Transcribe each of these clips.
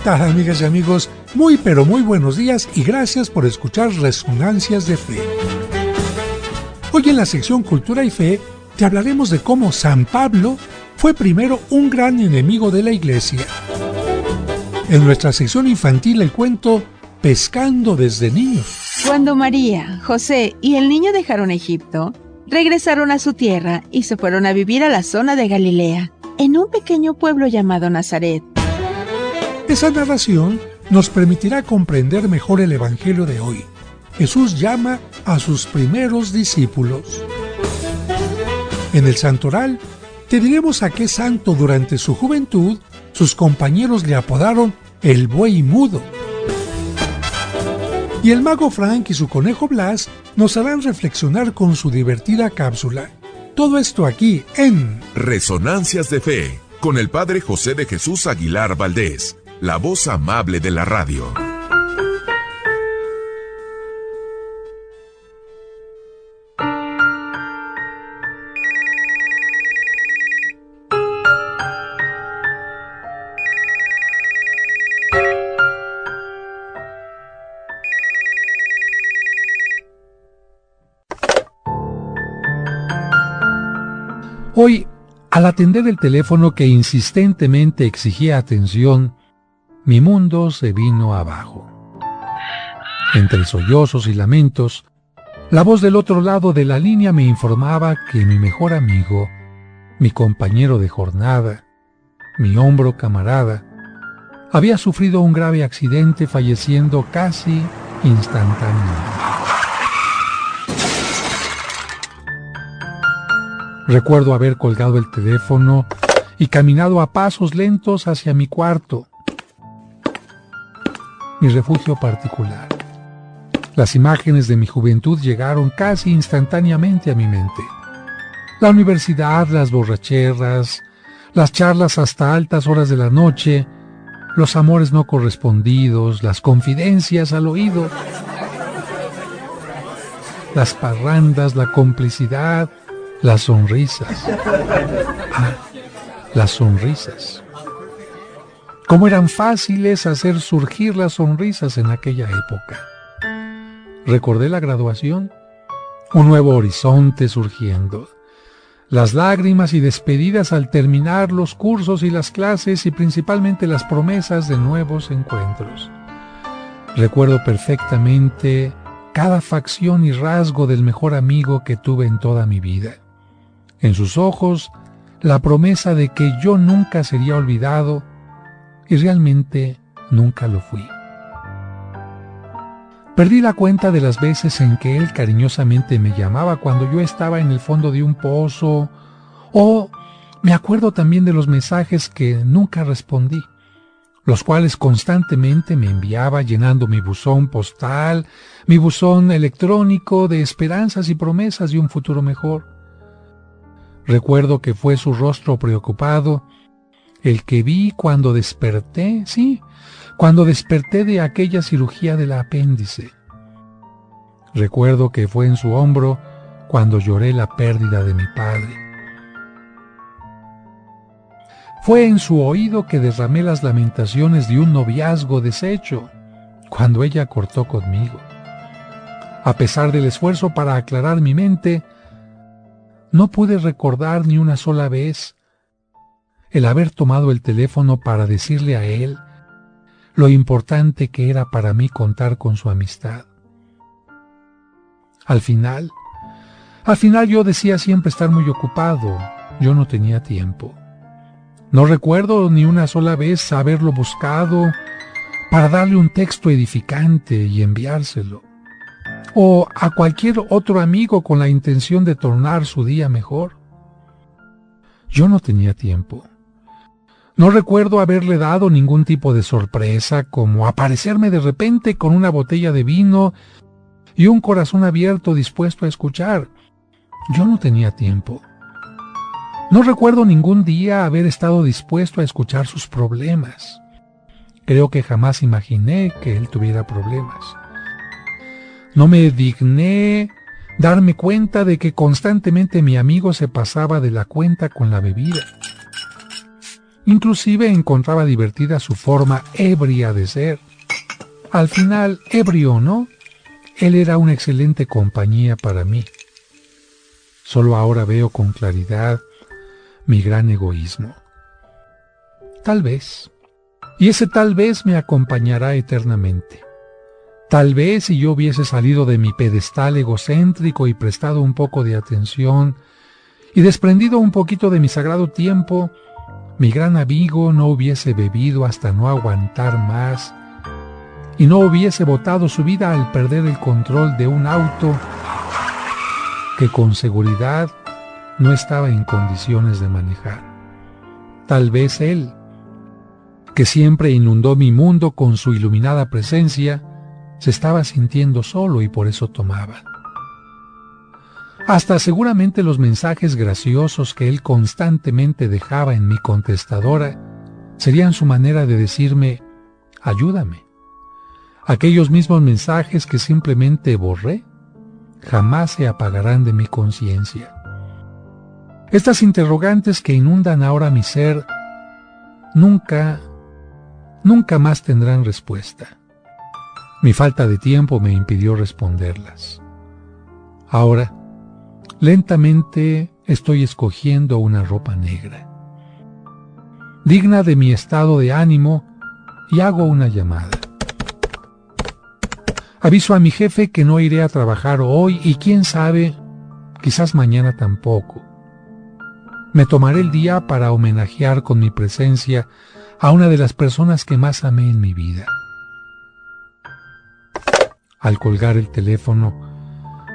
tal, amigas y amigos? Muy pero muy buenos días y gracias por escuchar Resonancias de Fe. Hoy en la sección Cultura y Fe te hablaremos de cómo San Pablo fue primero un gran enemigo de la Iglesia. En nuestra sección infantil el cuento Pescando desde niños. Cuando María, José y el niño dejaron Egipto, regresaron a su tierra y se fueron a vivir a la zona de Galilea, en un pequeño pueblo llamado Nazaret. Esa narración nos permitirá comprender mejor el Evangelio de hoy. Jesús llama a sus primeros discípulos. En el Santoral te diremos a qué santo durante su juventud sus compañeros le apodaron el Buey Mudo. Y el mago Frank y su conejo Blas nos harán reflexionar con su divertida cápsula. Todo esto aquí en Resonancias de Fe, con el Padre José de Jesús Aguilar Valdés, la voz amable de la radio. Hoy, al atender el teléfono que insistentemente exigía atención, mi mundo se vino abajo. Entre sollozos y lamentos, la voz del otro lado de la línea me informaba que mi mejor amigo, mi compañero de jornada, mi hombro camarada, había sufrido un grave accidente falleciendo casi instantáneamente. Recuerdo haber colgado el teléfono y caminado a pasos lentos hacia mi cuarto, mi refugio particular. Las imágenes de mi juventud llegaron casi instantáneamente a mi mente. La universidad, las borracheras, las charlas hasta altas horas de la noche, los amores no correspondidos, las confidencias al oído, las parrandas, la complicidad, las sonrisas. Las sonrisas. Cómo eran fáciles hacer surgir las sonrisas en aquella época. Recordé la graduación, un nuevo horizonte surgiendo, las lágrimas y despedidas al terminar los cursos y las clases y principalmente las promesas de nuevos encuentros. Recuerdo perfectamente cada facción y rasgo del mejor amigo que tuve en toda mi vida. En sus ojos, la promesa de que yo nunca sería olvidado, y realmente nunca lo fui. Perdí la cuenta de las veces en que él cariñosamente me llamaba cuando yo estaba en el fondo de un pozo, o me acuerdo también de los mensajes que nunca respondí, los cuales constantemente me enviaba llenando mi buzón postal, mi buzón electrónico de esperanzas y promesas de un futuro mejor. Recuerdo que fue su rostro preocupado el que vi cuando desperté, cuando desperté de aquella cirugía del apéndice. Recuerdo que fue en su hombro cuando lloré la pérdida de mi padre. Fue en su oído que derramé las lamentaciones de un noviazgo deshecho, cuando ella cortó conmigo. A pesar del esfuerzo para aclarar mi mente, no pude recordar ni una sola vez el haber tomado el teléfono para decirle a él lo importante que era para mí contar con su amistad. Al final yo decía siempre estar muy ocupado, yo no tenía tiempo. No recuerdo ni una sola vez haberlo buscado para darle un texto edificante y enviárselo, o a cualquier otro amigo con la intención de tornar su día mejor. Yo no tenía tiempo. No recuerdo haberle dado ningún tipo de sorpresa, como aparecerme de repente con una botella de vino y un corazón abierto dispuesto a escuchar. Yo no tenía tiempo. No recuerdo ningún día haber estado dispuesto a escuchar sus problemas. Creo que jamás imaginé que él tuviera problemas. No me digné darme cuenta de que constantemente mi amigo se pasaba de la cuenta con la bebida. Inclusive encontraba divertida su forma ebria de ser. Al final, ebrio o no, él era una excelente compañía para mí. Solo ahora veo con claridad mi gran egoísmo. Tal vez, y ese tal vez me acompañará eternamente. Tal vez si yo hubiese salido de mi pedestal egocéntrico y prestado un poco de atención y desprendido un poquito de mi sagrado tiempo, mi gran amigo no hubiese bebido hasta no aguantar más y no hubiese botado su vida al perder el control de un auto que con seguridad no estaba en condiciones de manejar. Tal vez él, que siempre inundó mi mundo con su iluminada presencia, se estaba sintiendo solo y por eso tomaba. Hasta seguramente los mensajes graciosos que él constantemente dejaba en mi contestadora serían su manera de decirme, ayúdame. Aquellos mismos mensajes que simplemente borré jamás se apagarán de mi conciencia. Estas interrogantes que inundan ahora mi ser nunca más tendrán respuesta. Mi falta de tiempo me impidió responderlas. Ahora, lentamente estoy escogiendo una ropa negra, digna de mi estado de ánimo, y hago una llamada. Aviso a mi jefe que no iré a trabajar hoy y quién sabe, quizás mañana tampoco. Me tomaré el día para homenajear con mi presencia a una de las personas que más amé en mi vida. Al colgar el teléfono,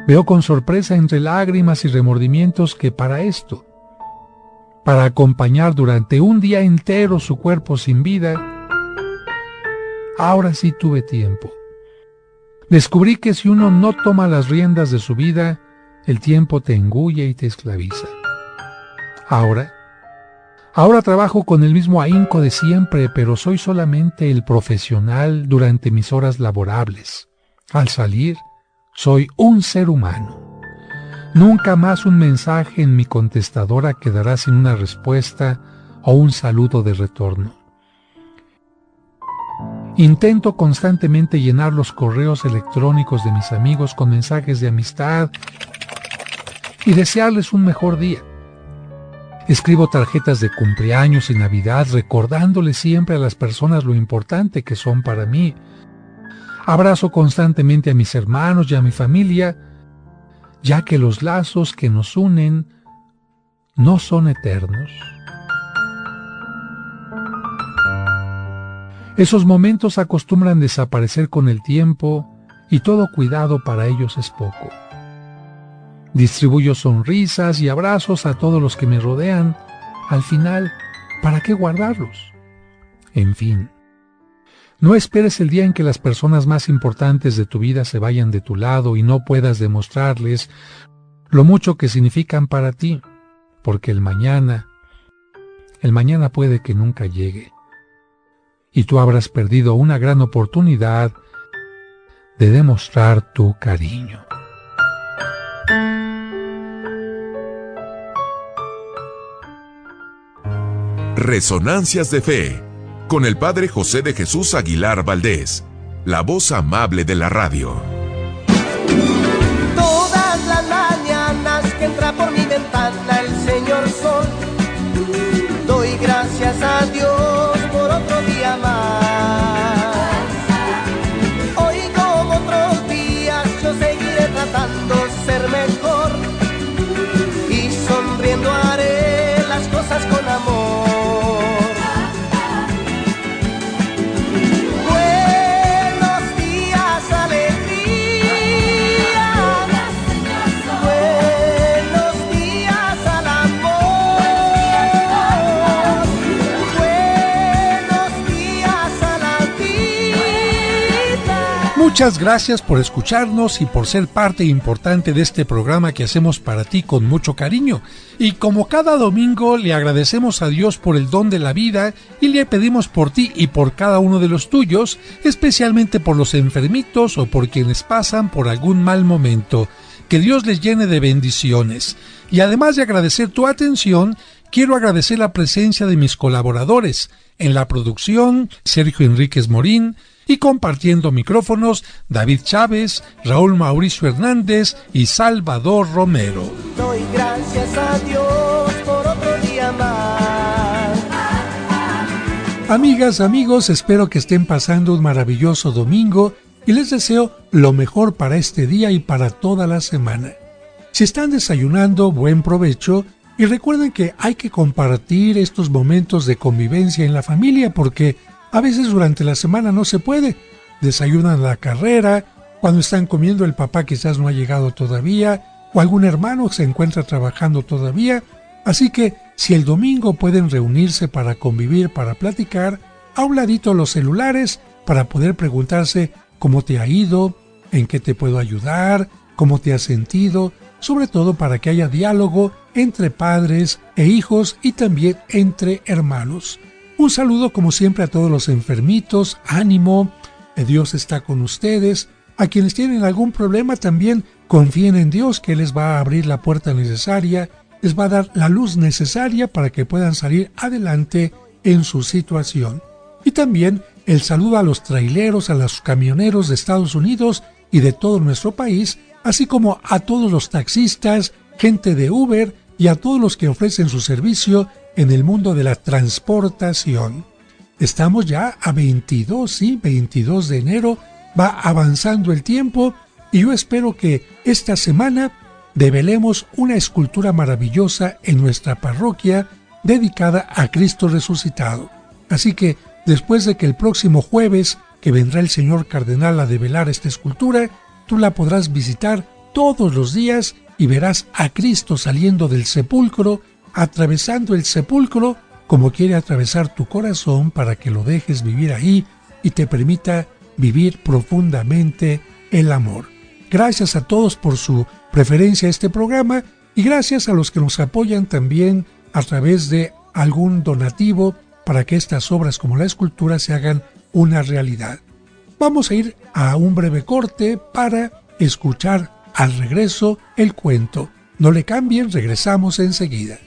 veo con sorpresa entre lágrimas y remordimientos que para acompañar durante un día entero su cuerpo sin vida, ahora sí tuve tiempo. Descubrí que si uno no toma las riendas de su vida, el tiempo te engulle y te esclaviza. Ahora trabajo con el mismo ahínco de siempre, pero soy solamente el profesional durante mis horas laborables. Al salir, soy un ser humano. Nunca más un mensaje en mi contestadora quedará sin una respuesta o un saludo de retorno. Intento constantemente llenar los correos electrónicos de mis amigos con mensajes de amistad y desearles un mejor día. Escribo tarjetas de cumpleaños y Navidad recordándoles siempre a las personas lo importante que son para mí. Abrazo constantemente a mis hermanos y a mi familia, ya que los lazos que nos unen no son eternos. Esos momentos acostumbran desaparecer con el tiempo y todo cuidado para ellos es poco. Distribuyo sonrisas y abrazos a todos los que me rodean. Al final, ¿para qué guardarlos? En fin, no esperes el día en que las personas más importantes de tu vida se vayan de tu lado y no puedas demostrarles lo mucho que significan para ti, porque el mañana puede que nunca llegue. Y tú habrás perdido una gran oportunidad de demostrar tu cariño. Resonancias de Fe, con el Padre José de Jesús Aguilar Valdés, la voz amable de la radio. Todas las mañanas que entra por mi ventana el Señor Sol, doy gracias a Dios por otro día más. Hoy como otros días yo seguiré tratando de ser mejor y sonriendo haré las cosas con amor. Muchas gracias por escucharnos y por ser parte importante de este programa que hacemos para ti con mucho cariño. Y como cada domingo le agradecemos a Dios por el don de la vida y le pedimos por ti y por cada uno de los tuyos, especialmente por los enfermitos o por quienes pasan por algún mal momento. Que Dios les llene de bendiciones. Y además de agradecer tu atención, quiero agradecer la presencia de mis colaboradores en la producción, Sergio Enríquez Morín, y compartiendo micrófonos, David Chávez, Raúl Mauricio Hernández y Salvador Romero. Doy gracias a Dios por otro día más. Amigas, amigos, espero que estén pasando un maravilloso domingo y les deseo lo mejor para este día y para toda la semana. Si están desayunando, buen provecho, y recuerden que hay que compartir estos momentos de convivencia en la familia porque a veces durante la semana no se puede. Desayunan a la carrera, cuando están comiendo el papá quizás no ha llegado todavía, o algún hermano se encuentra trabajando todavía. Así que si el domingo pueden reunirse para convivir, para platicar, a un ladito los celulares para poder preguntarse cómo te ha ido, en qué te puedo ayudar, cómo te has sentido, sobre todo para que haya diálogo entre padres e hijos y también entre hermanos. Un saludo como siempre a todos los enfermitos, ánimo, Dios está con ustedes. A quienes tienen algún problema también confíen en Dios que Él les va a abrir la puerta necesaria, les va a dar la luz necesaria para que puedan salir adelante en su situación. Y también el saludo a los traileros, a los camioneros de Estados Unidos y de todo nuestro país, así como a todos los taxistas, gente de Uber y a todos los que ofrecen su servicio en el mundo de la transportación. Estamos ya a 22 de enero, va avanzando el tiempo y yo espero que esta semana develemos una escultura maravillosa en nuestra parroquia dedicada a Cristo resucitado. Así que después de que el próximo jueves, que vendrá el señor cardenal a develar esta escultura, tú la podrás visitar todos los días y verás a Cristo saliendo del sepulcro, atravesando el sepulcro como quiere atravesar tu corazón para que lo dejes vivir ahí y te permita vivir profundamente el amor. Gracias a todos por su preferencia a este programa y gracias a los que nos apoyan también a través de algún donativo para que estas obras como la escultura se hagan una realidad. Vamos a ir a un breve corte para escuchar al regreso el cuento. No le cambien, regresamos enseguida.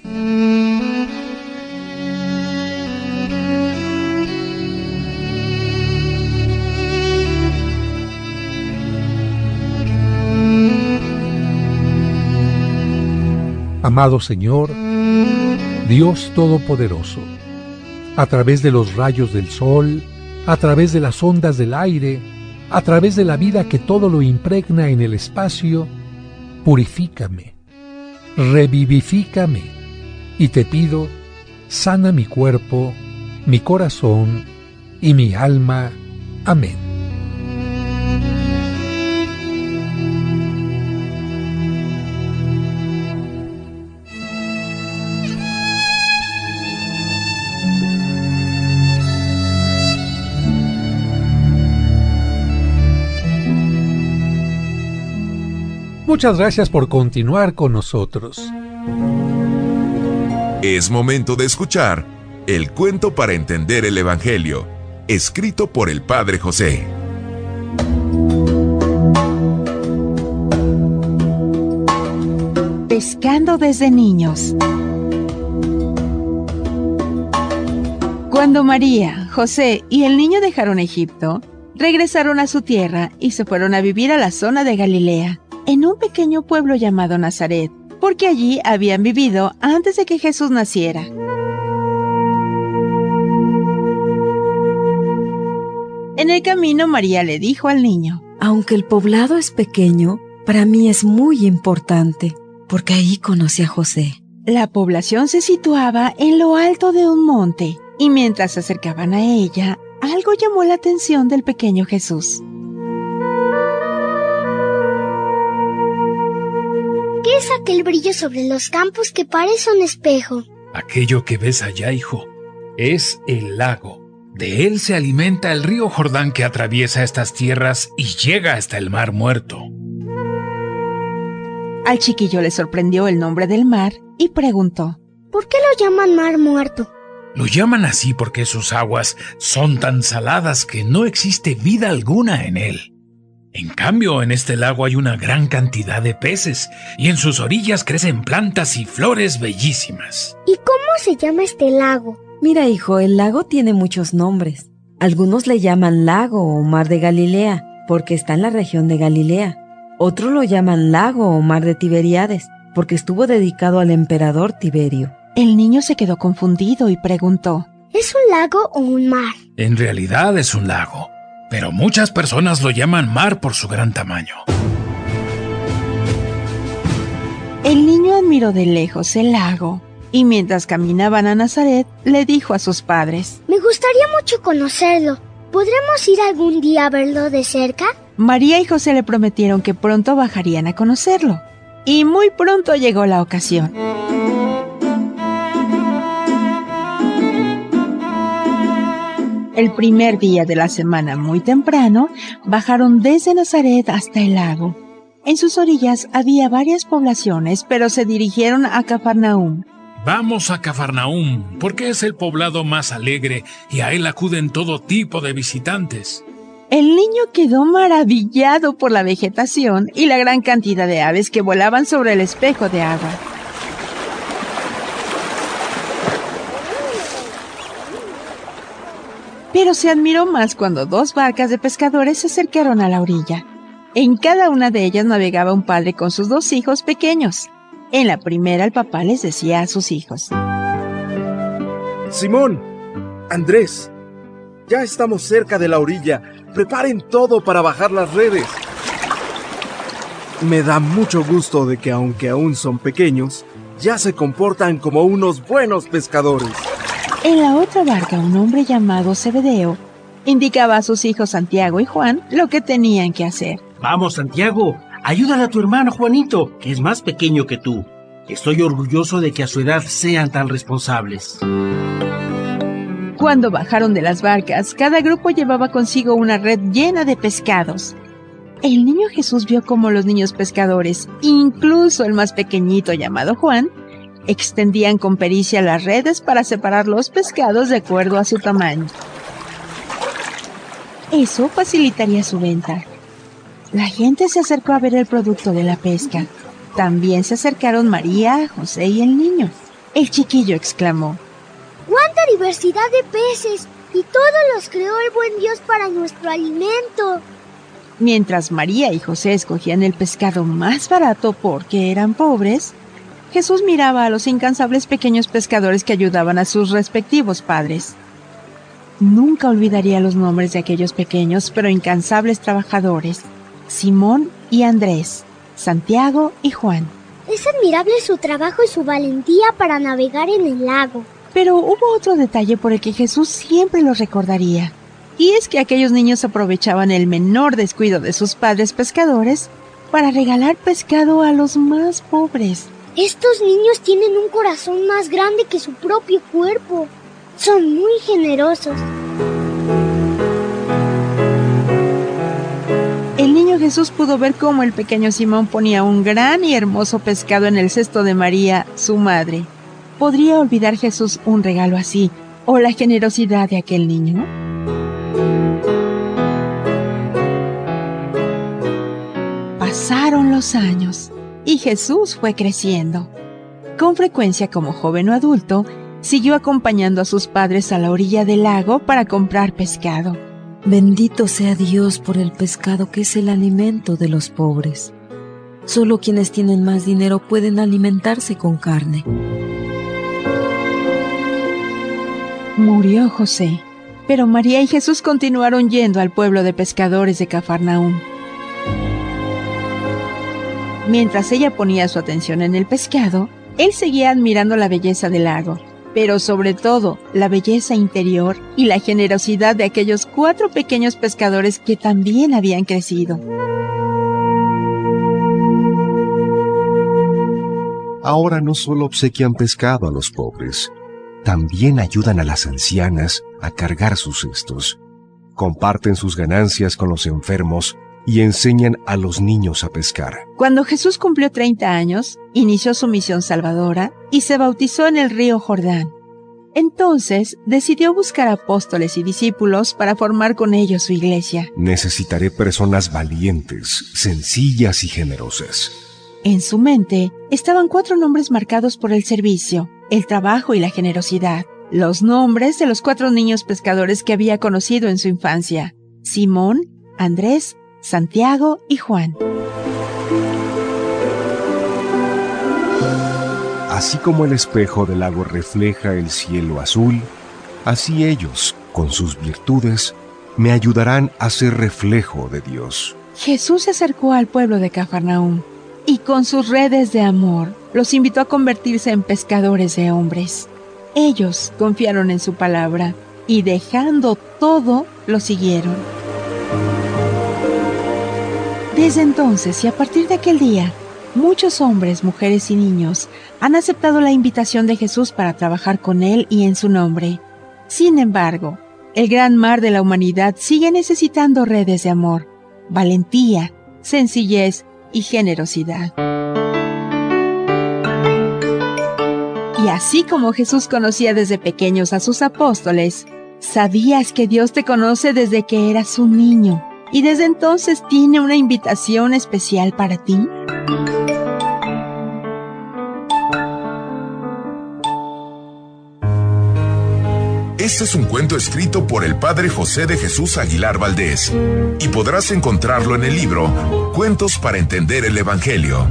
Amado Señor, Dios Todopoderoso, a través de los rayos del sol, a través de las ondas del aire, a través de la vida que todo lo impregna en el espacio, purifícame, revivifícame, y te pido, sana mi cuerpo, mi corazón y mi alma. Amén. Muchas gracias por continuar con nosotros. Es momento de escuchar el cuento para entender el Evangelio, escrito por el Padre José. Pescando desde niños. Cuando María, José y el niño dejaron Egipto, regresaron a su tierra y se fueron a vivir a la zona de Galilea, en un pequeño pueblo llamado Nazaret, porque allí habían vivido antes de que Jesús naciera. En el camino, María le dijo al niño: Aunque el poblado es pequeño, para mí es muy importante, porque ahí conocí a José. La población se situaba en lo alto de un monte, y mientras se acercaban a ella, algo llamó la atención del pequeño Jesús. ¿Qué es aquel brillo sobre los campos que parece un espejo? Aquello que ves allá, hijo, es el lago. De él se alimenta el río Jordán que atraviesa estas tierras y llega hasta el Mar Muerto. Al chiquillo le sorprendió el nombre del mar y preguntó: ¿Por qué lo llaman Mar Muerto? Lo llaman así porque sus aguas son tan saladas que no existe vida alguna en él. En cambio, en este lago hay una gran cantidad de peces y en sus orillas crecen plantas y flores bellísimas. ¿Y cómo se llama este lago? Mira, hijo, el lago tiene muchos nombres. Algunos le llaman lago o mar de Galilea, porque está en la región de Galilea. Otros lo llaman lago o mar de Tiberíades, porque estuvo dedicado al emperador Tiberio. El niño se quedó confundido y preguntó: ¿Es un lago o un mar? En realidad es un lago, pero muchas personas lo llaman mar por su gran tamaño. El niño admiró de lejos el lago y mientras caminaban a Nazaret le dijo a sus padres: Me gustaría mucho conocerlo. ¿Podremos ir algún día a verlo de cerca? María y José le prometieron que pronto bajarían a conocerlo. Y muy pronto llegó la ocasión. El primer día de la semana, muy temprano, bajaron desde Nazaret hasta el lago. En sus orillas había varias poblaciones, pero se dirigieron a Cafarnaúm. Vamos a Cafarnaúm, porque es el poblado más alegre y a él acuden todo tipo de visitantes. El niño quedó maravillado por la vegetación y la gran cantidad de aves que volaban sobre el espejo de agua. Pero se admiró más cuando 2 barcas de pescadores se acercaron a la orilla. En cada una de ellas navegaba un padre con sus 2 hijos pequeños. En la primera el papá les decía a sus hijos: Simón, Andrés, ya estamos cerca de la orilla. Preparen todo para bajar las redes. Me da mucho gusto de que aunque aún son pequeños, ya se comportan como unos buenos pescadores. En la otra barca, un hombre llamado Zebedeo indicaba a sus hijos Santiago y Juan lo que tenían que hacer. Vamos, Santiago, ayúdale a tu hermano Juanito, que es más pequeño que tú. Estoy orgulloso de que a su edad sean tan responsables. Cuando bajaron de las barcas, cada grupo llevaba consigo una red llena de pescados. El niño Jesús vio cómo los niños pescadores, incluso el más pequeñito llamado Juan, extendían con pericia las redes para separar los pescados de acuerdo a su tamaño. Eso facilitaría su venta. La gente se acercó a ver el producto de la pesca. También se acercaron María, José y el niño. El chiquillo exclamó: ¡Cuánta diversidad de peces! Y todos los creó el buen Dios para nuestro alimento. Mientras María y José escogían el pescado más barato porque eran pobres, Jesús miraba a los incansables pequeños pescadores que ayudaban a sus respectivos padres. Nunca olvidaría los nombres de aquellos pequeños pero incansables trabajadores: Simón y Andrés, Santiago y Juan. Es admirable su trabajo y su valentía para navegar en el lago. Pero hubo otro detalle por el que Jesús siempre los recordaría. Y es que aquellos niños aprovechaban el menor descuido de sus padres pescadores para regalar pescado a los más pobres. Estos niños tienen un corazón más grande que su propio cuerpo. Son muy generosos. El niño Jesús pudo ver cómo el pequeño Simón ponía un gran y hermoso pescado en el cesto de María, su madre. ¿Podría olvidar Jesús un regalo así o la generosidad de aquel niño? Pasaron los años y Jesús fue creciendo. Con frecuencia, como joven o adulto, siguió acompañando a sus padres a la orilla del lago para comprar pescado. Bendito sea Dios por el pescado que es el alimento de los pobres. Solo quienes tienen más dinero pueden alimentarse con carne. Murió José, pero María y Jesús continuaron yendo al pueblo de pescadores de Cafarnaúm. Mientras ella ponía su atención en el pescado, él seguía admirando la belleza del lago, pero sobre todo la belleza interior y la generosidad de aquellos 4 pequeños pescadores que también habían crecido. Ahora no solo obsequian pescado a los pobres, también ayudan a las ancianas a cargar sus cestos, comparten sus ganancias con los enfermos y enseñan a los niños a pescar. Cuando Jesús cumplió 30 años, inició su misión salvadora y se bautizó en el río Jordán. Entonces decidió buscar apóstoles y discípulos para formar con ellos su iglesia. Necesitaré personas valientes, sencillas y generosas. En su mente estaban 4 nombres marcados por el servicio, el trabajo y la generosidad. Los nombres de los 4 niños pescadores que había conocido en su infancia: Simón, Andrés, Santiago y Juan. Así como el espejo del lago refleja el cielo azul, así ellos, con sus virtudes, me ayudarán a ser reflejo de Dios. Jesús se acercó al pueblo de Cafarnaúm y con sus redes de amor los invitó a convertirse en pescadores de hombres. Ellos confiaron en su palabra y dejando todo, lo siguieron. Desde entonces y a partir de aquel día, muchos hombres, mujeres y niños han aceptado la invitación de Jesús para trabajar con Él y en su nombre. Sin embargo, el gran mar de la humanidad sigue necesitando redes de amor, valentía, sencillez y generosidad. Y así como Jesús conocía desde pequeños a sus apóstoles, ¿sabías que Dios te conoce desde que eras un niño y desde entonces tiene una invitación especial para ti? Este es un cuento escrito por el padre José de Jesús Aguilar Valdés y podrás encontrarlo en el libro Cuentos para entender el Evangelio.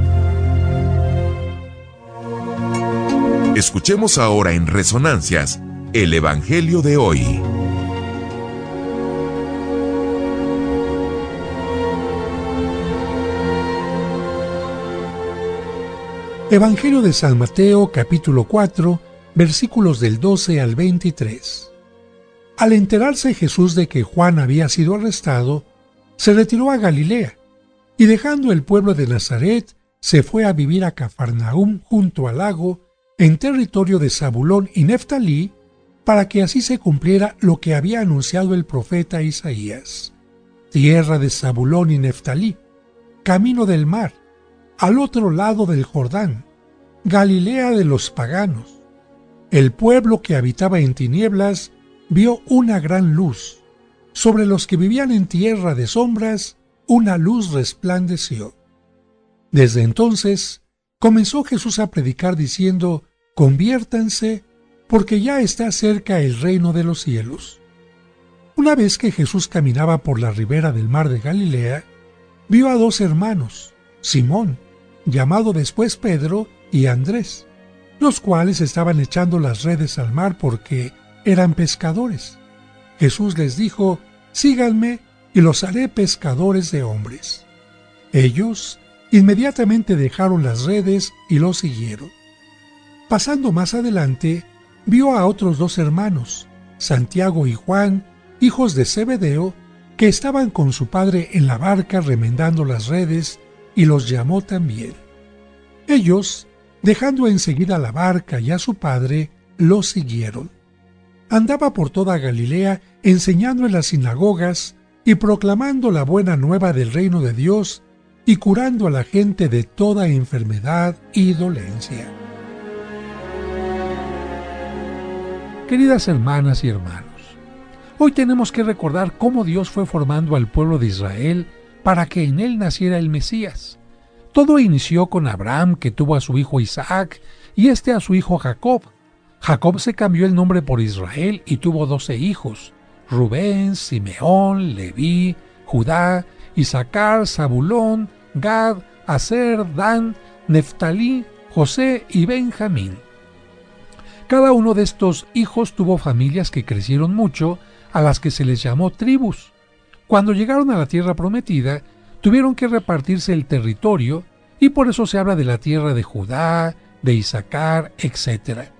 Escuchemos ahora en Resonancias el Evangelio de hoy. Evangelio de San Mateo, capítulo 4, versículos del 12 al 23. Al enterarse Jesús de que Juan había sido arrestado, se retiró a Galilea, y dejando el pueblo de Nazaret, se fue a vivir a Cafarnaúm junto al lago, en territorio de Zabulón y Neftalí, para que así se cumpliera lo que había anunciado el profeta Isaías. Tierra de Zabulón y Neftalí, camino del mar, al otro lado del Jordán, Galilea de los paganos. El pueblo que habitaba en tinieblas vio una gran luz. Sobre los que vivían en tierra de sombras, una luz resplandeció. Desde entonces, comenzó Jesús a predicar diciendo: conviértanse, porque ya está cerca el reino de los cielos. Una vez que Jesús caminaba por la ribera del mar de Galilea, vio a 2 hermanos, Simón, llamado después Pedro, y Andrés, los cuales estaban echando las redes al mar porque eran pescadores. Jesús les dijo: síganme y los haré pescadores de hombres. Ellos inmediatamente dejaron las redes y lo siguieron. Pasando más adelante, vio a otros 2 hermanos, Santiago y Juan, hijos de Zebedeo, que estaban con su padre en la barca remendando las redes, y los llamó también. Ellos, dejando enseguida la barca y a su padre, lo siguieron. Andaba por toda Galilea enseñando en las sinagogas y proclamando la buena nueva del reino de Dios y curando a la gente de toda enfermedad y dolencia. Queridas hermanas y hermanos, hoy tenemos que recordar cómo Dios fue formando al pueblo de Israel para que en él naciera el Mesías. Todo inició con Abraham, que tuvo a su hijo Isaac, y a su hijo Jacob. Jacob se cambió el nombre por Israel y tuvo 12 hijos: Rubén, Simeón, Leví, Judá, Isaacar, Zabulón, Gad, Aser, Dan, Neftalí, José y Benjamín. Cada uno de estos hijos tuvo familias que crecieron mucho, a las que se les llamó tribus. Cuando llegaron a la tierra prometida, tuvieron que repartirse el territorio, y por eso se habla de la tierra de Judá, de Isaacar, etc.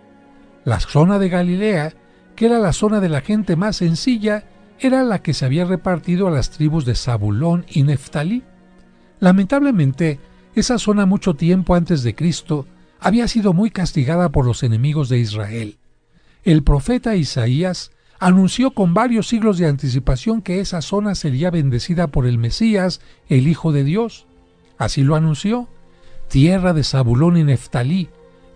La zona de Galilea, que era la zona de la gente más sencilla, era la que se había repartido a las tribus de Zabulón y Neftalí. Lamentablemente, esa zona mucho tiempo antes de Cristo había sido muy castigada por los enemigos de Israel. El profeta Isaías anunció con varios siglos de anticipación que esa zona sería bendecida por el Mesías, el Hijo de Dios. Así lo anunció: tierra de Zabulón y Neftalí,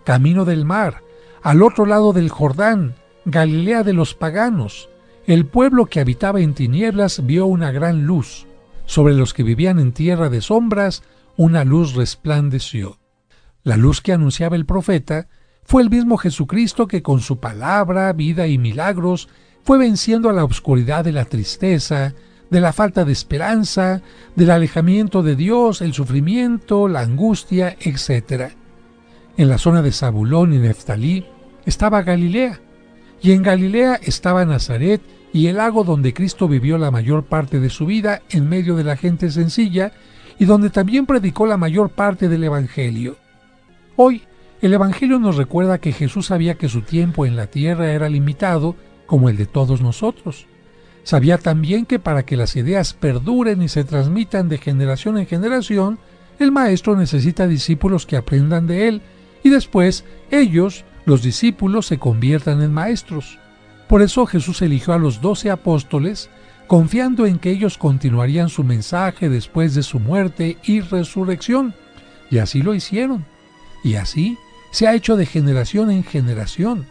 camino del mar, al otro lado del Jordán, Galilea de los paganos. El pueblo que habitaba en tinieblas vio una gran luz. Sobre los que vivían en tierra de sombras, una luz resplandeció. La luz que anunciaba el profeta fue el mismo Jesucristo que con su palabra, vida y milagros fue venciendo a la oscuridad de la tristeza, de la falta de esperanza, del alejamiento de Dios, el sufrimiento, la angustia, etc. En la zona de Zabulón y Neftalí estaba Galilea, y en Galilea estaba Nazaret y el lago donde Cristo vivió la mayor parte de su vida en medio de la gente sencilla y donde también predicó la mayor parte del Evangelio. Hoy, el Evangelio nos recuerda que Jesús sabía que su tiempo en la tierra era limitado como el de todos nosotros. Sabía también que para que las ideas perduren y se transmitan de generación en generación, el maestro necesita discípulos que aprendan de él y después ellos, los discípulos, se conviertan en maestros. Por eso Jesús eligió a los 12 apóstoles, confiando en que ellos continuarían su mensaje después de su muerte y resurrección. Y así lo hicieron. Y así se ha hecho de generación en generación.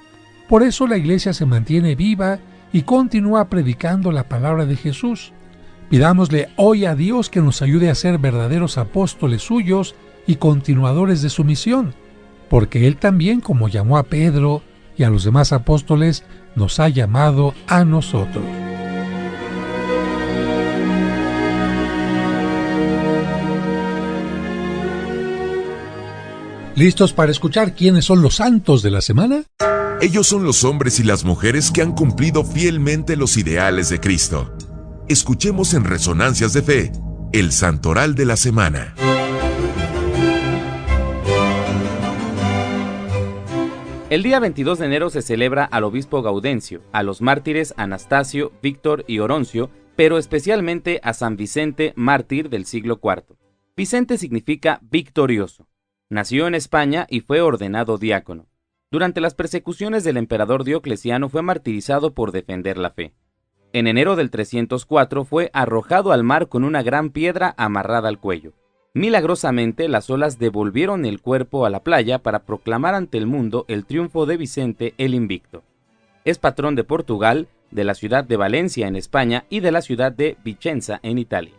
Por eso la Iglesia se mantiene viva y continúa predicando la palabra de Jesús. Pidámosle hoy a Dios que nos ayude a ser verdaderos apóstoles suyos y continuadores de su misión, porque Él también, como llamó a Pedro y a los demás apóstoles, nos ha llamado a nosotros. ¿Listos para escuchar quiénes son los santos de la semana? Ellos son los hombres y las mujeres que han cumplido fielmente los ideales de Cristo. Escuchemos en Resonancias de Fe, el Santoral de la Semana. El día 22 de enero se celebra al obispo Gaudencio, a los mártires Anastasio, Víctor y Oroncio, pero especialmente a San Vicente, mártir del siglo IV. Vicente significa victorioso. Nació en España y fue ordenado diácono. Durante las persecuciones del emperador Diocleciano fue martirizado por defender la fe. En enero del 304 fue arrojado al mar con una gran piedra amarrada al cuello. Milagrosamente, las olas devolvieron el cuerpo a la playa para proclamar ante el mundo el triunfo de Vicente el Invicto. Es patrón de Portugal, de la ciudad de Valencia en España y de la ciudad de Vicenza en Italia.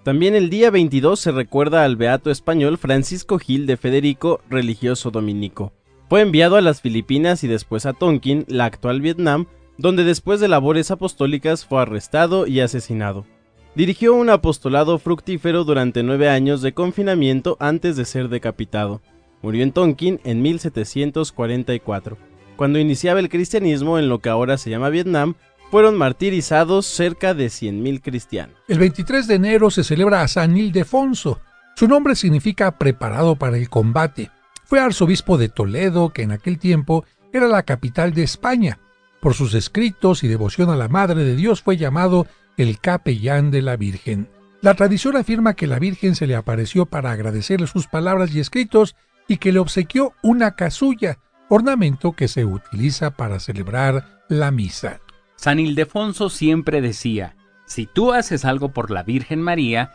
También el día 22 se recuerda al beato español Francisco Gil de Federico, religioso dominico. Fue enviado a las Filipinas y después a Tonkin, la actual Vietnam, donde después de labores apostólicas fue arrestado y asesinado. Dirigió un apostolado fructífero durante 9 años de confinamiento antes de ser decapitado. Murió en Tonkin en 1744. Cuando iniciaba el cristianismo en lo que ahora se llama Vietnam, fueron martirizados cerca de 100,000 cristianos. El 23 de enero se celebra a San Ildefonso. Su nombre significa preparado para el combate. Fue arzobispo de Toledo, que en aquel tiempo era la capital de España. Por sus escritos y devoción a la Madre de Dios fue llamado el capellán de la Virgen. La tradición afirma que la Virgen se le apareció para agradecerle sus palabras y escritos y que le obsequió una casulla, ornamento que se utiliza para celebrar la misa. San Ildefonso siempre decía, si tú haces algo por la Virgen María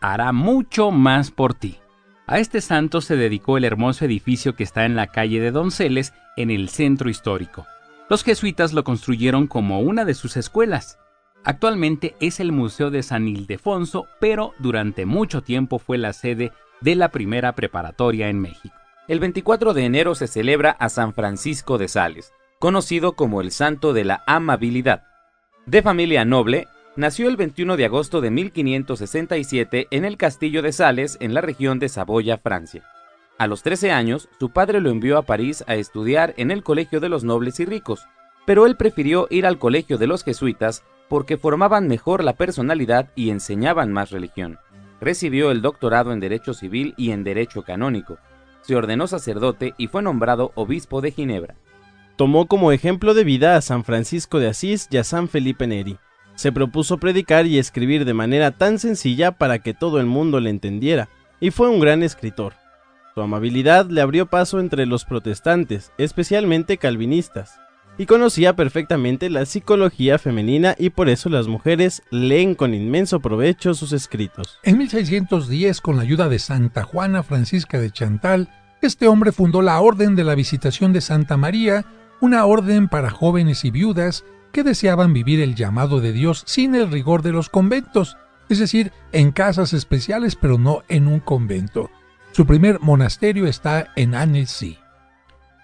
hará mucho más por ti. A este santo se dedicó el hermoso edificio que está en la calle de Donceles, en el centro histórico. Los jesuitas lo construyeron como una de sus escuelas. Actualmente es el Museo de San Ildefonso, pero durante mucho tiempo fue la sede de la primera preparatoria en México. El 24 de enero se celebra a San Francisco de Sales, conocido como el Santo de la Amabilidad. De familia noble, nació el 21 de agosto de 1567 en el castillo de Sales, en la región de Saboya, Francia. A los 13 años, su padre lo envió a París a estudiar en el Colegio de los Nobles y Ricos, pero él prefirió ir al Colegio de los Jesuitas porque formaban mejor la personalidad y enseñaban más religión. Recibió el doctorado en Derecho Civil y en Derecho Canónico. Se ordenó sacerdote y fue nombrado obispo de Ginebra. Tomó como ejemplo de vida a San Francisco de Asís y a San Felipe Neri. Se propuso predicar y escribir de manera tan sencilla para que todo el mundo le entendiera, y fue un gran escritor. Su amabilidad le abrió paso entre los protestantes, especialmente calvinistas, y conocía perfectamente la psicología femenina y por eso las mujeres leen con inmenso provecho sus escritos. En 1610, con la ayuda de Santa Juana Francisca de Chantal, este hombre fundó la Orden de la Visitación de Santa María, una orden para jóvenes y viudas que deseaban vivir el llamado de Dios sin el rigor de los conventos, es decir, en casas especiales pero no en un convento. Su primer monasterio está en Annecy.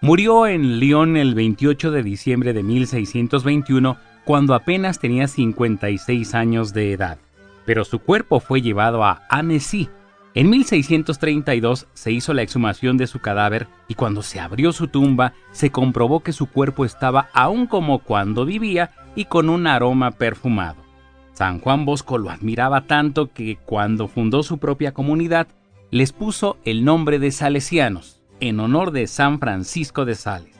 Murió en Lyon el 28 de diciembre de 1621, cuando apenas tenía 56 años de edad, pero su cuerpo fue llevado a Annecy. En 1632 se hizo la exhumación de su cadáver y cuando se abrió su tumba se comprobó que su cuerpo estaba aún como cuando vivía y con un aroma perfumado. San Juan Bosco lo admiraba tanto que cuando fundó su propia comunidad les puso el nombre de Salesianos, en honor de San Francisco de Sales.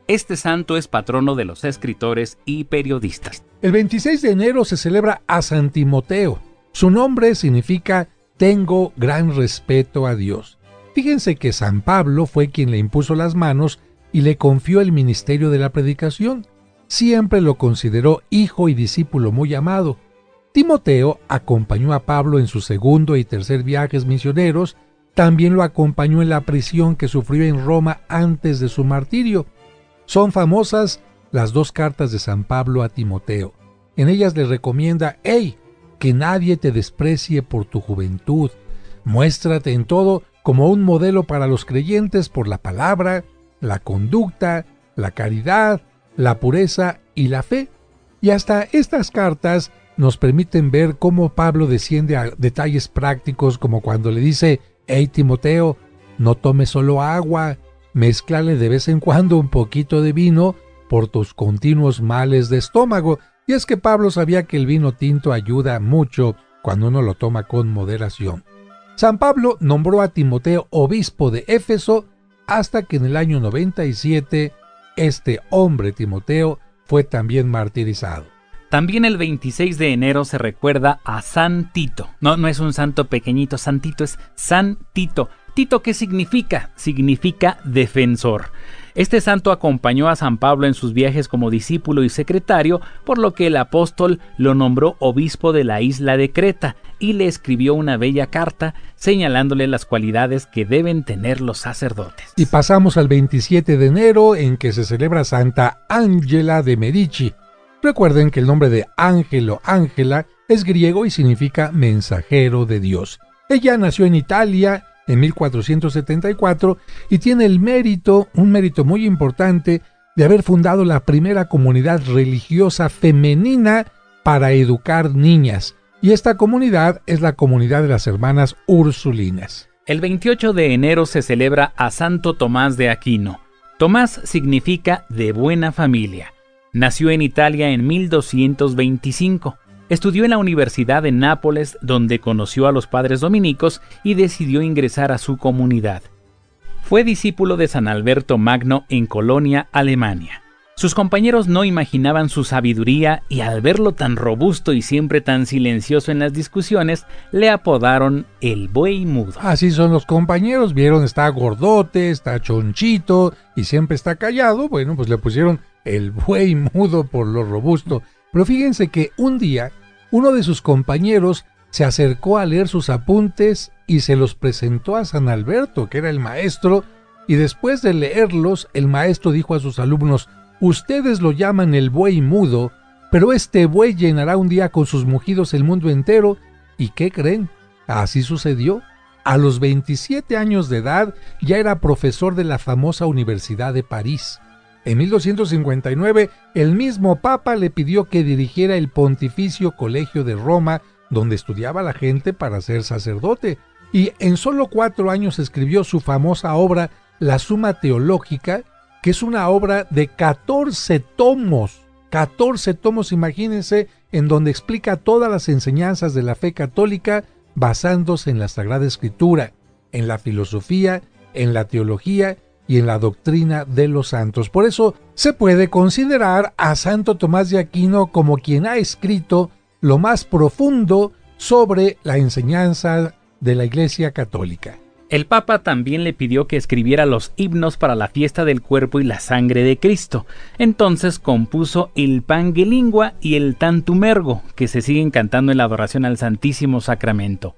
Este santo es patrono de los escritores y periodistas. El 26 de enero se celebra a San Timoteo. Su nombre significa tengo gran respeto a Dios. Fíjense que San Pablo fue quien le impuso las manos y le confió el ministerio de la predicación. Siempre lo consideró hijo y discípulo muy amado. Timoteo acompañó a Pablo en sus segundo y tercer viajes misioneros. También lo acompañó en la prisión que sufrió en Roma antes de su martirio. Son famosas las 2 cartas de San Pablo a Timoteo. En ellas le recomienda, que nadie te desprecie por tu juventud. Muéstrate en todo como un modelo para los creyentes por la palabra, la conducta, la caridad, la pureza y la fe. Y hasta estas cartas nos permiten ver cómo Pablo desciende a detalles prácticos, como cuando le dice, Timoteo, no tomes solo agua, mézclale de vez en cuando un poquito de vino por tus continuos males de estómago. Y es que Pablo sabía que el vino tinto ayuda mucho cuando uno lo toma con moderación. San Pablo nombró a Timoteo obispo de Éfeso hasta que en el año 97 este hombre Timoteo fue también martirizado. También el 26 de enero se recuerda a San Tito. No es un santo pequeñito, San Tito es San Tito. ¿Tito qué significa? Significa defensor. Este santo acompañó a San Pablo en sus viajes como discípulo y secretario, por lo que el apóstol lo nombró obispo de la isla de Creta y le escribió una bella carta señalándole las cualidades que deben tener los sacerdotes. Y pasamos al 27 de enero, en que se celebra Santa Ángela de Medici. Recuerden que el nombre de Ángelo, Ángela, es griego y significa mensajero de Dios. Ella nació en Italia en 1474 y tiene un mérito muy importante de haber fundado la primera comunidad religiosa femenina para educar niñas. Y esta comunidad es la comunidad de las hermanas Ursulinas. El 28 de enero se celebra a Santo Tomás de Aquino. Tomás significa de buena familia. Nació en Italia en 1225. Estudió en la Universidad de Nápoles, donde conoció a los padres dominicos y decidió ingresar a su comunidad. Fue discípulo de San Alberto Magno en Colonia, Alemania. Sus compañeros no imaginaban su sabiduría y al verlo tan robusto y siempre tan silencioso en las discusiones, le apodaron el buey mudo. Así son los compañeros, vieron está gordote, está chonchito y siempre está callado, bueno, pues le pusieron el buey mudo por lo robusto. Pero fíjense que un día, uno de sus compañeros se acercó a leer sus apuntes y se los presentó a San Alberto, que era el maestro, y después de leerlos, el maestro dijo a sus alumnos, ustedes lo llaman el buey mudo, pero este buey llenará un día con sus mugidos el mundo entero. ¿Y qué creen? Así sucedió. A los 27 años de edad ya era profesor de la famosa Universidad de París. En 1259, el mismo Papa le pidió que dirigiera el Pontificio Colegio de Roma, donde estudiaba la gente para ser sacerdote, y en solo 4 años escribió su famosa obra, La Suma Teológica, que es una obra de 14 tomos. 14 tomos, imagínense, en donde explica todas las enseñanzas de la fe católica basándose en la Sagrada Escritura, en la filosofía, en la teología y en la doctrina de los santos. Por eso se puede considerar a Santo Tomás de Aquino como quien ha escrito lo más profundo sobre la enseñanza de la Iglesia Católica. El Papa también le pidió que escribiera los himnos para la fiesta del cuerpo y la sangre de Cristo. Entonces compuso el Pangelingua y el Tantumergo, que se siguen cantando en la adoración al Santísimo Sacramento.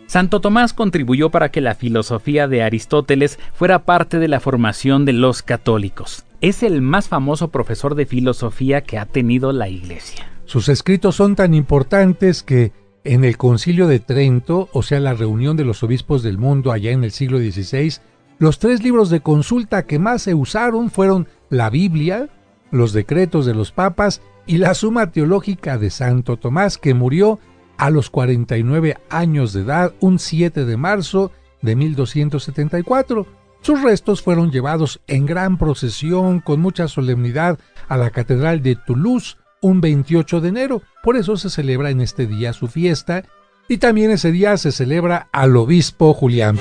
Santo Tomás contribuyó para que la filosofía de Aristóteles fuera parte de la formación de los católicos. Es el más famoso profesor de filosofía que ha tenido la Iglesia. Sus escritos son tan importantes que en el Concilio de Trento, o sea, la reunión de los obispos del mundo allá en el siglo XVI, los 3 libros de consulta que más se usaron fueron la Biblia, los decretos de los papas y la Suma Teológica de Santo Tomás, que murió a los 49 años de edad, un 7 de marzo de 1274. Sus restos fueron llevados en gran procesión con mucha solemnidad a la Catedral de Toulouse un 28 de enero. Por eso se celebra en este día su fiesta, y también ese día se celebra al obispo Julián.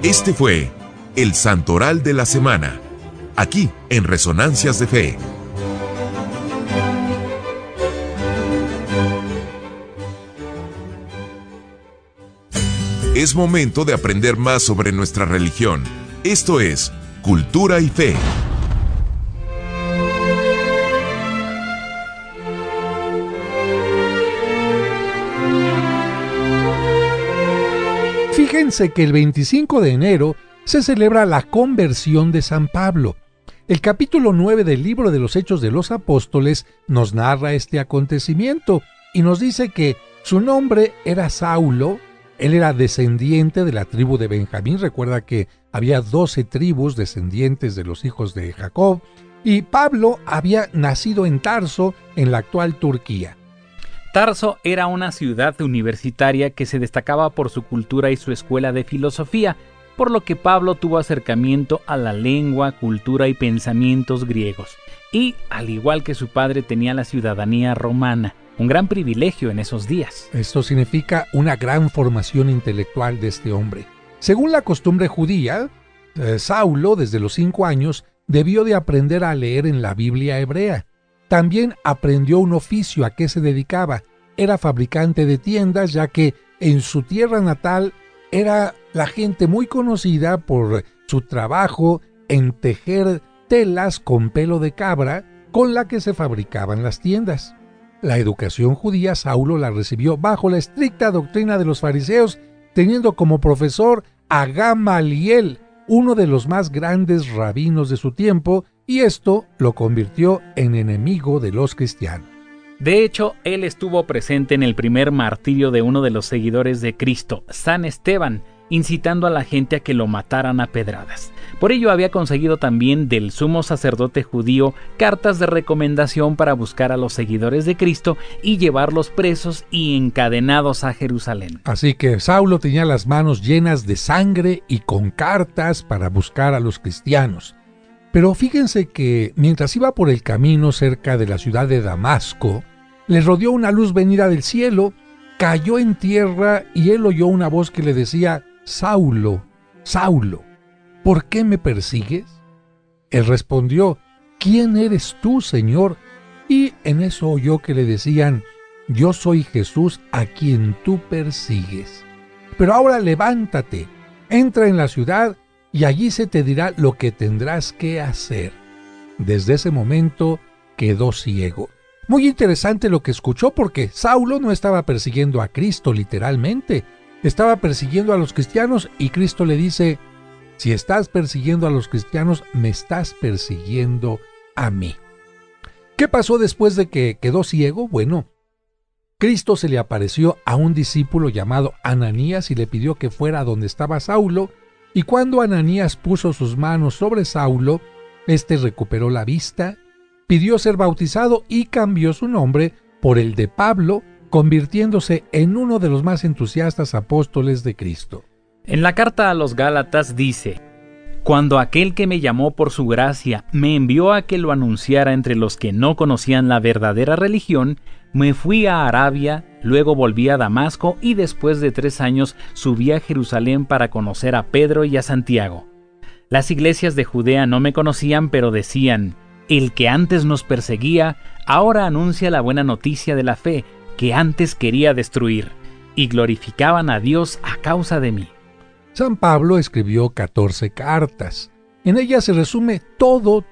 Este fue el Santoral de la Semana, aquí en Resonancias de Fe. Es momento de aprender más sobre nuestra religión. Esto es Cultura y Fe. Fíjense que el 25 de enero se celebra la conversión de San Pablo. El capítulo 9 del libro de los Hechos de los Apóstoles nos narra este acontecimiento y nos dice que su nombre era Saulo. Él era descendiente de la tribu de Benjamín. Recuerda que había 12 tribus descendientes de los hijos de Jacob, y Pablo había nacido en Tarso, en la actual Turquía. Tarso era una ciudad universitaria que se destacaba por su cultura y su escuela de filosofía, por lo que Pablo tuvo acercamiento a la lengua, cultura y pensamientos griegos, y, al igual que su padre, tenía la ciudadanía romana, un gran privilegio en esos días. Esto significa una gran formación intelectual de este hombre. Según la costumbre judía, Saulo, desde los 5 años, debió de aprender a leer en la Biblia hebrea. También aprendió un oficio. ¿A qué se dedicaba? Era fabricante de tiendas, ya que en su tierra natal era la gente muy conocida por su trabajo en tejer telas con pelo de cabra con la que se fabricaban las tiendas. La educación judía Saulo la recibió bajo la estricta doctrina de los fariseos, teniendo como profesor a Gamaliel, uno de los más grandes rabinos de su tiempo, y esto lo convirtió en enemigo de los cristianos. De hecho, él estuvo presente en el primer martirio de uno de los seguidores de Cristo, San Esteban, incitando a la gente a que lo mataran a pedradas. Por ello había conseguido también del sumo sacerdote judío cartas de recomendación para buscar a los seguidores de Cristo y llevarlos presos y encadenados a Jerusalén. Así que Saulo tenía las manos llenas de sangre y con cartas para buscar a los cristianos. Pero fíjense que mientras iba por el camino cerca de la ciudad de Damasco, le rodeó una luz venida del cielo, cayó en tierra y él oyó una voz que le decía: Saulo, Saulo, ¿por qué me persigues? Él respondió: ¿quién eres tú, Señor? Y en eso oyó que le decían: yo soy Jesús a quien tú persigues. Pero ahora levántate, entra en la ciudad y allí se te dirá lo que tendrás que hacer. Desde ese momento quedó ciego. Muy interesante lo que escuchó, porque Saulo no estaba persiguiendo a Cristo literalmente, estaba persiguiendo a los cristianos, y Cristo le dice: si estás persiguiendo a los cristianos, me estás persiguiendo a mí. ¿Qué pasó después de que quedó ciego? Bueno, Cristo se le apareció a un discípulo llamado Ananías y le pidió que fuera a donde estaba Saulo, y cuando Ananías puso sus manos sobre Saulo, éste recuperó la vista, pidió ser bautizado y cambió su nombre por el de Pablo, convirtiéndose en uno de los más entusiastas apóstoles de Cristo. En la carta a los Gálatas dice: cuando aquel que me llamó por su gracia me envió a que lo anunciara entre los que no conocían la verdadera religión, me fui a Arabia, luego volví a Damasco y después de 3 años subí a Jerusalén para conocer a Pedro y a Santiago. Las iglesias de Judea no me conocían, pero decían: el que antes nos perseguía, ahora anuncia la buena noticia de la fe que antes quería destruir, y glorificaban a Dios a causa de mí. San Pablo escribió 14 cartas. En ellas se resume todo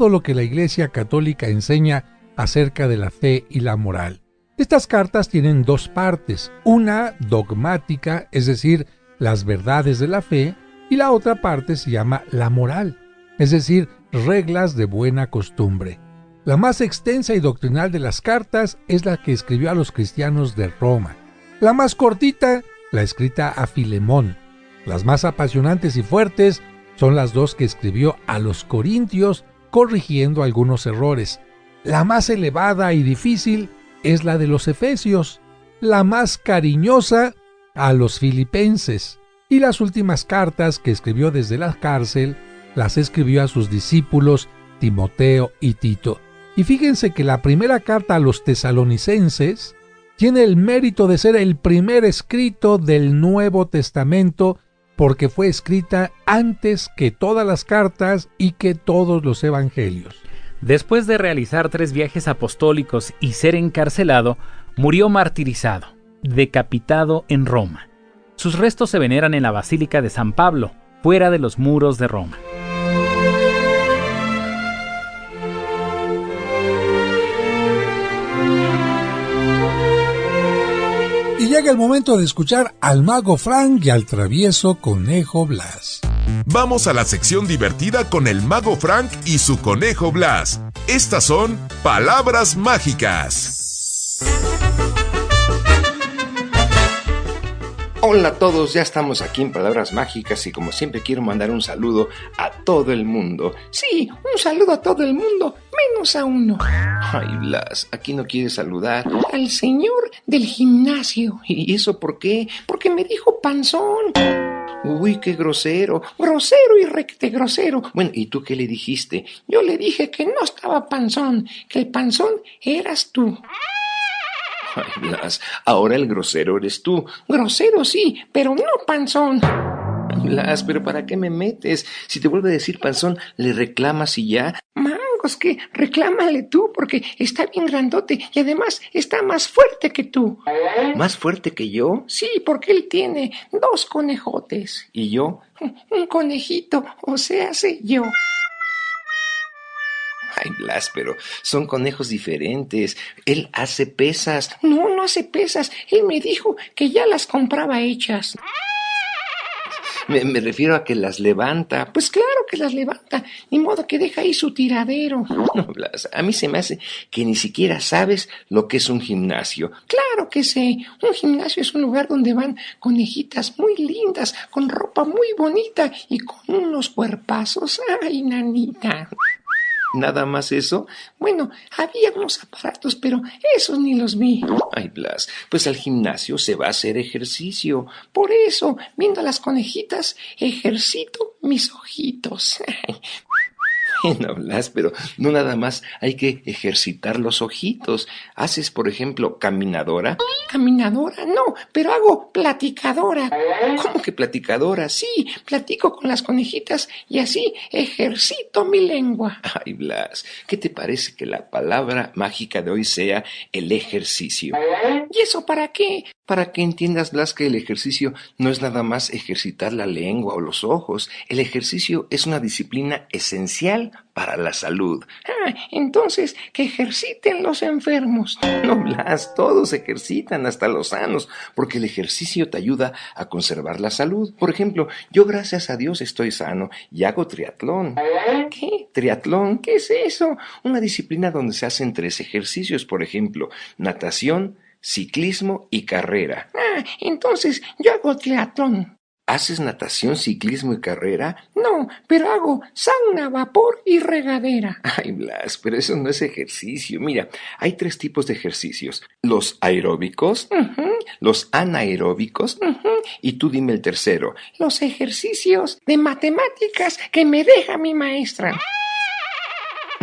lo que la Iglesia Católica enseña acerca de la fe y la moral. Estas cartas tienen 2 partes, una dogmática, es decir, las verdades de la fe, y la otra parte se llama la moral. es decir, reglas de buena costumbre. La más extensa y doctrinal de las cartas es la que escribió a los cristianos de Roma. La más cortita, la escrita a Filemón. Las más apasionantes y fuertes son las dos que escribió a los corintios, corrigiendo algunos errores. La más elevada y difícil es la de los efesios. La más cariñosa, a los filipenses. Y las últimas cartas que escribió desde la cárcel, las escribió a sus discípulos Timoteo y Tito. Y fíjense que la primera carta a los tesalonicenses tiene el mérito de ser el primer escrito del Nuevo Testamento, porque fue escrita antes que todas las cartas y que todos los evangelios. Después de realizar 3 viajes apostólicos y ser encarcelado, murió martirizado, decapitado en Roma. Sus restos se veneran en la Basílica de San Pablo, fuera de los muros de Roma. Y llega el momento de escuchar al mago Frank y al travieso conejo Blas. Vamos a la sección divertida con el mago Frank y su conejo Blas. Estas son palabras mágicas. Hola a todos, ya estamos aquí en Palabras Mágicas y como siempre quiero mandar un saludo a todo el mundo. Sí, un saludo a todo el mundo, menos a uno. Ay, Blas, aquí no quiere saludar al señor del gimnasio. ¿Y eso por qué? Porque me dijo panzón. Uy, qué grosero, grosero y recte grosero. Bueno, ¿y tú qué le dijiste? Yo le dije que no estaba panzón, que el panzón eras tú. Ay, Blas, ahora el grosero eres tú. Grosero sí, pero no panzón. Blas, ¿pero para qué me metes? Si te vuelve a decir panzón, le reclamas y ya. Mangos, que reclámale tú, porque está bien grandote y además está más fuerte que tú. ¿Más fuerte que yo? Sí, porque él tiene 2 conejotes. ¿Y yo? Un conejito, o sea, sé yo. Ay, Blas, pero son conejos diferentes. Él hace pesas. No, no hace pesas. Él me dijo que ya las compraba hechas. Me refiero a que las levanta. Pues claro que las levanta. Ni modo que deja ahí su tiradero. No, Blas, a mí se me hace que ni siquiera sabes lo que es un gimnasio. Claro que sé. Un gimnasio es un lugar donde van conejitas muy lindas, con ropa muy bonita y con unos cuerpazos. Ay, nanita. ¿Nada más eso? Bueno, había unos aparatos, pero esos ni los vi. Ay, Blas, pues al gimnasio se va a hacer ejercicio. Por eso, viendo a las conejitas, ejercito mis ojitos. Bueno, Blas, pero no nada más hay que ejercitar los ojitos. ¿Haces, por ejemplo, caminadora? ¿Caminadora? No, pero hago platicadora. ¿Cómo que platicadora? Sí, platico con las conejitas y así ejercito mi lengua. Ay, Blas, ¿qué te parece que la palabra mágica de hoy sea el ejercicio? ¿Y eso para qué? Para que entiendas, Blas, que el ejercicio no es nada más ejercitar la lengua o los ojos. El ejercicio es una disciplina esencial para la salud. Entonces, que ejerciten los enfermos. No, Blas, todos ejercitan, hasta los sanos, porque el ejercicio te ayuda a conservar la salud. Por ejemplo, yo gracias a Dios estoy sano y hago triatlón. ¿Qué? ¿Triatlón? ¿Qué es eso? Una disciplina donde se hacen 3 ejercicios, por ejemplo, natación, ciclismo y carrera. Entonces yo hago triatlón. ¿Haces natación, ciclismo y carrera? No, pero hago sauna, vapor y regadera. Ay, Blas, pero eso no es ejercicio. Mira, hay 3 tipos de ejercicios. Los aeróbicos, los anaeróbicos, y tú dime el tercero. Los ejercicios de matemáticas que me deja mi maestra.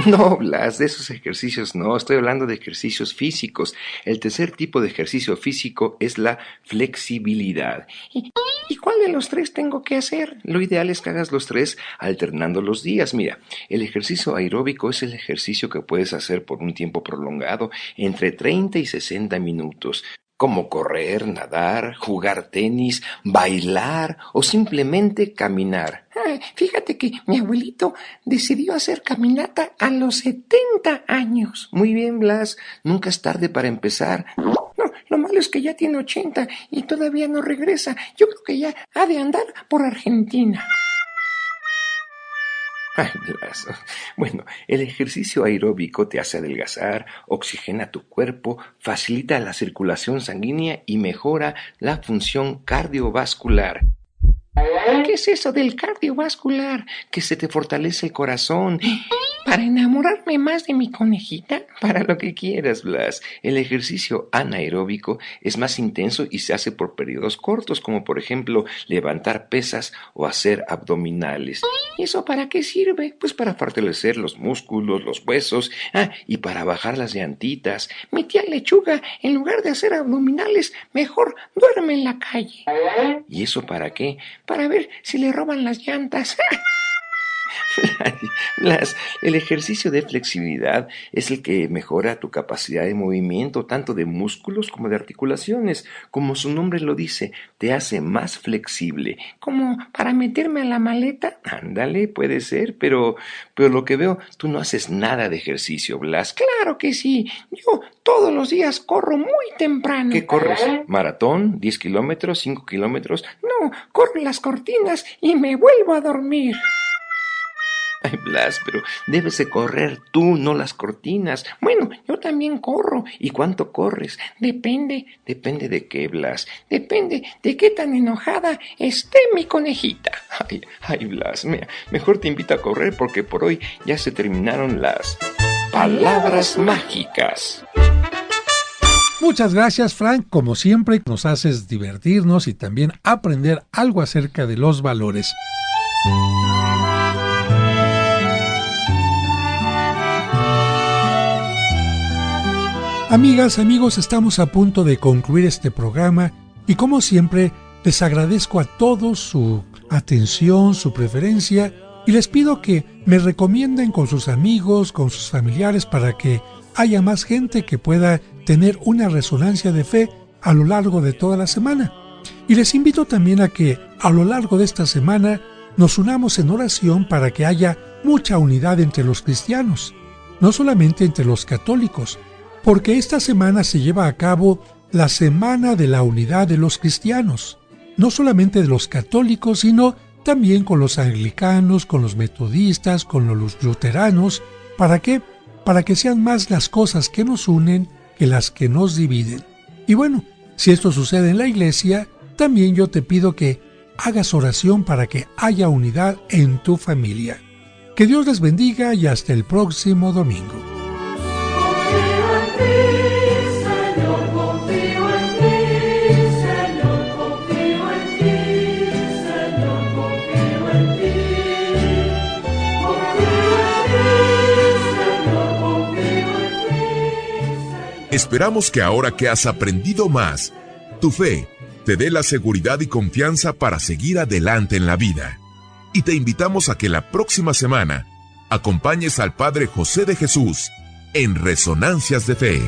No, Blas, de esos ejercicios no, estoy hablando de ejercicios físicos. El tercer tipo de ejercicio físico es la flexibilidad. ¿Y cuál de los 3 tengo que hacer? Lo ideal es que hagas los 3 alternando los días. Mira, el ejercicio aeróbico es el ejercicio que puedes hacer por un tiempo prolongado, entre 30 y 60 minutos. Como correr, nadar, jugar tenis, bailar o simplemente caminar. Fíjate que mi abuelito decidió hacer caminata a los 70 años. Muy bien, Blas, nunca es tarde para empezar. No, lo malo es que ya tiene 80 y todavía no regresa. Yo creo que ya ha de andar por Argentina. Ay, Blas. Bueno, el ejercicio aeróbico te hace adelgazar, oxigena tu cuerpo, facilita la circulación sanguínea y mejora la función cardiovascular. ¿Qué es eso del cardiovascular? Que se te fortalece el corazón. ¿Para enamorarme más de mi conejita? Para lo que quieras, Blas. El ejercicio anaeróbico es más intenso y se hace por periodos cortos, como por ejemplo levantar pesas o hacer abdominales. ¿Y eso para qué sirve? Pues para fortalecer los músculos, los huesos, y para bajar las llantitas. Mi tía Lechuga, en lugar de hacer abdominales, mejor duerme en la calle. ¿Y eso para qué? Para ver si le roban las llantas. El ejercicio de flexibilidad es el que mejora tu capacidad de movimiento, tanto de músculos como de articulaciones. Como su nombre lo dice, te hace más flexible. ¿Como para meterme a la maleta? Ándale, puede ser, pero lo que veo, tú no haces nada de ejercicio, Blas. Claro que sí, yo todos los días corro muy temprano. ¿Qué corres? ¿Maratón? ¿10 kilómetros? ¿5 kilómetros? No, corro las cortinas y me vuelvo a dormir. Ay, Blas, pero debes de correr tú, no las cortinas. Bueno, yo también corro. ¿Y cuánto corres? Depende de qué, Blas. Depende de qué tan enojada esté mi conejita. Ay, Blas, mejor te invito a correr porque por hoy ya se terminaron las palabras mágicas. Muchas gracias, Frank. Como siempre, nos haces divertirnos y también aprender algo acerca de los valores. Amigas, amigos, estamos a punto de concluir este programa y como siempre les agradezco a todos su atención, su preferencia y les pido que me recomienden con sus amigos, con sus familiares para que haya más gente que pueda tener una resonancia de fe a lo largo de toda la semana. Y les invito también a que a lo largo de esta semana nos unamos en oración para que haya mucha unidad entre los cristianos, no solamente entre los católicos, porque esta semana se lleva a cabo la Semana de la Unidad de los Cristianos, no solamente de los católicos, sino también con los anglicanos, con los metodistas, con los luteranos. ¿Para qué? Para que sean más las cosas que nos unen que las que nos dividen. Y bueno, si esto sucede en la iglesia, también yo te pido que hagas oración para que haya unidad en tu familia. Que Dios les bendiga y hasta el próximo domingo. Esperamos que ahora que has aprendido más, tu fe te dé la seguridad y confianza para seguir adelante en la vida. Y te invitamos a que la próxima semana acompañes al Padre José de Jesús en Resonancias de Fe.